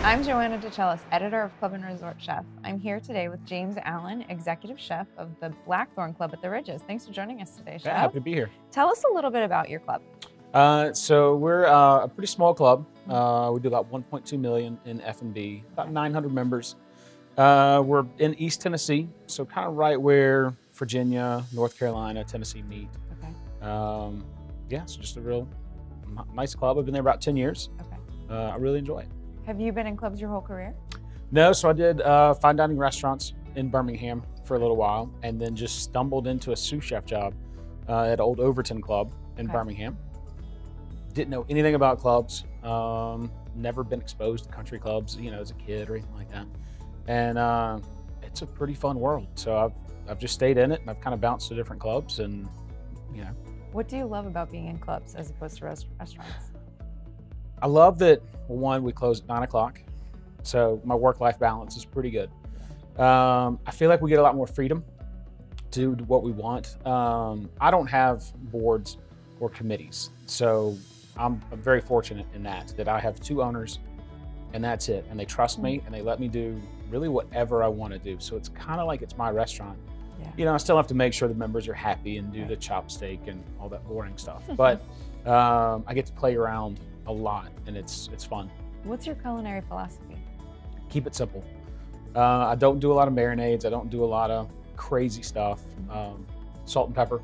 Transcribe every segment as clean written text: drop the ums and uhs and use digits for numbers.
I'm Joanna DeChellis, editor of Club and Resort Chef. I'm here today with James Allen, executive chef of the Blackthorn Club at the Ridges. Thanks for joining us today, Chef. Yeah, happy to be here. Tell us a little bit about your club. So we're a pretty small club. We do about 1.2 million in F&B, about 900 members. We're in East Tennessee, so kind of right where Virginia, North Carolina, Tennessee meet. Okay. Yeah, so just a real nice club. I've been there about 10 years. Okay. I really enjoy it. Have you been in clubs your whole career? No, so I did fine dining restaurants in Birmingham for a little while, and then just stumbled into a sous chef job at Old Overton Club in Birmingham. Didn't know anything about clubs. Never been exposed to country clubs, you know, as a kid or anything like that. And it's a pretty fun world. So I've just stayed in it, and I've kind of bounced to different clubs, and you know. What do you love about being in clubs as opposed to restaurants? I love that, well, one, we close at 9 o'clock. So my work-life balance is pretty good. I feel like we get a lot more freedom to do what we want. I don't have boards or committees. So I'm very fortunate in that I have 2 owners, and that's it. And they trust me, and they let me do really whatever I want to do. So it's kind of like it's my restaurant. Yeah. You know, I still have to make sure the members are happy and do the chop steak and all that boring stuff. But I get to play around a lot, and it's fun. What's your culinary philosophy? Keep it simple. I don't do a lot of marinades. I don't do a lot of crazy stuff. Salt and pepper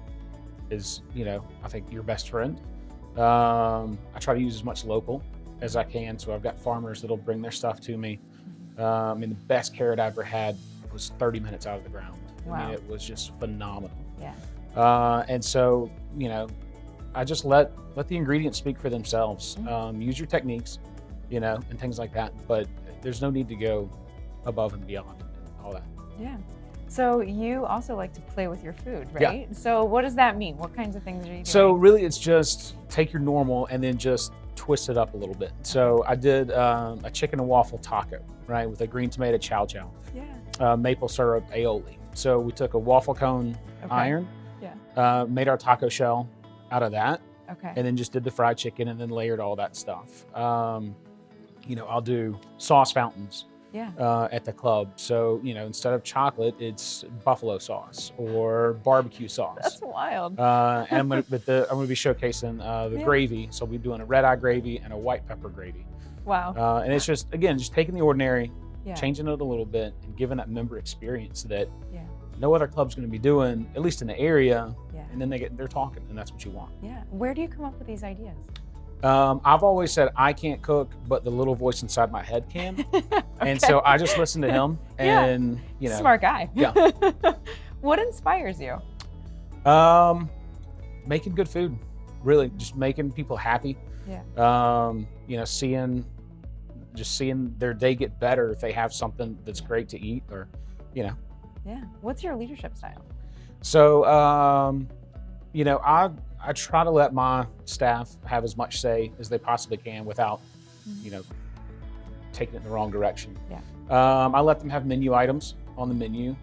is, you know, I think your best friend. I try to use as much local as I can. So I've got farmers that'll bring their stuff to me. I mean, the best carrot I ever had was 30 minutes out of the ground. Wow. I mean, it was just phenomenal. Yeah. And so, you know, I just let the ingredients speak for themselves. Use your techniques, you know, and things like that. But there's no need to go above and beyond and all that. Yeah. So you also like to play with your food, right? Yeah. So what does that mean? What kinds of things are you doing? So really, it's just take your normal and then just twist it up a little bit. So I did a chicken and waffle taco, right, with a green tomato chow chow. Yeah. Maple syrup aioli. So we took a waffle cone iron, made our taco shell out of that, and then just did the fried chicken and then layered all that stuff. You know, I'll do sauce fountains at the club. So, you know, instead of chocolate, it's buffalo sauce or barbecue sauce. That's wild. And I'm gonna be showcasing the gravy. So I'll be doing a red eye gravy and a white pepper gravy. Wow. And it's just, again, just taking the ordinary, changing it a little bit, and giving that member experience that no other club's going to be doing, at least in the area. And then they're talking, and that's what you want. Yeah. Where do you come up with these ideas? I've always said I can't cook, but the little voice inside my head can. And so I just listen to him, and you know, smart guy. Yeah. What inspires you? Making good food, really, just making people happy. Yeah. You know, seeing their day get better if they have something that's great to eat, or you know. Yeah. What's your leadership style? So, you know, I try to let my staff have as much say as they possibly can without, you know, taking it in the wrong direction. Yeah. I let them have menu items on the menu,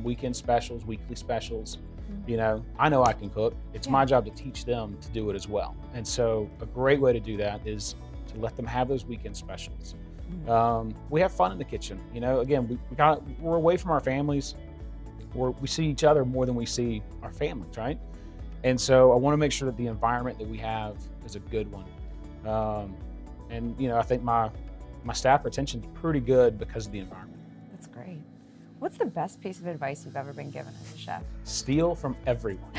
weekend specials, weekly specials. You know I can cook. It's my job to teach them to do it as well. And so a great way to do that is to let them have those weekend specials. We have fun in the kitchen. You know, again, we're away from our families. We see each other more than we see our families, right? And so I want to make sure that the environment that we have is a good one. And you know, I think my staff retention is pretty good because of the environment. That's great. What's the best piece of advice you've ever been given as a chef? Steal from everyone.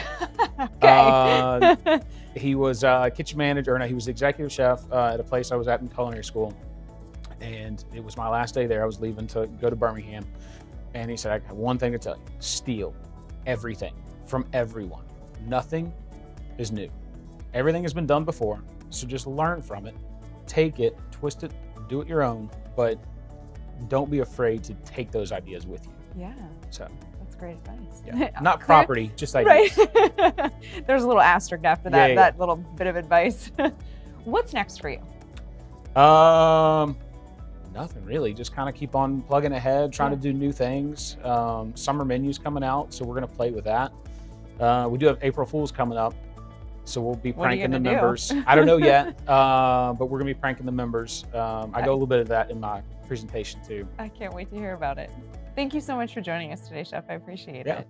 Okay. He was kitchen manager, or no, he was executive chef at a place I was at in culinary school. And it was my last day there. I was leaving to go to Birmingham. And he said, I have one thing to tell you: steal everything from everyone. Nothing is new. Everything has been done before. So just learn from it, take it, twist it, do it your own, but don't be afraid to take those ideas with you. Yeah. So that's great advice. Yeah. Not property, just ideas. Right. There's a little asterisk after that, that little bit of advice. What's next for you? Nothing really, just kind of keep on plugging ahead, trying to do new things. Summer menu's coming out, so we're gonna play with that. We do have April Fools coming up, So we'll be What are you pranking the gonna do? members. I don't know yet, but we're gonna be pranking the members. I go a little bit of that in my presentation too. I can't wait to hear about it. Thank you so much for joining us today, Chef. I appreciate Yeah. it.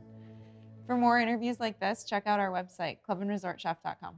For more interviews like this, check out our website, clubandresortchef.com.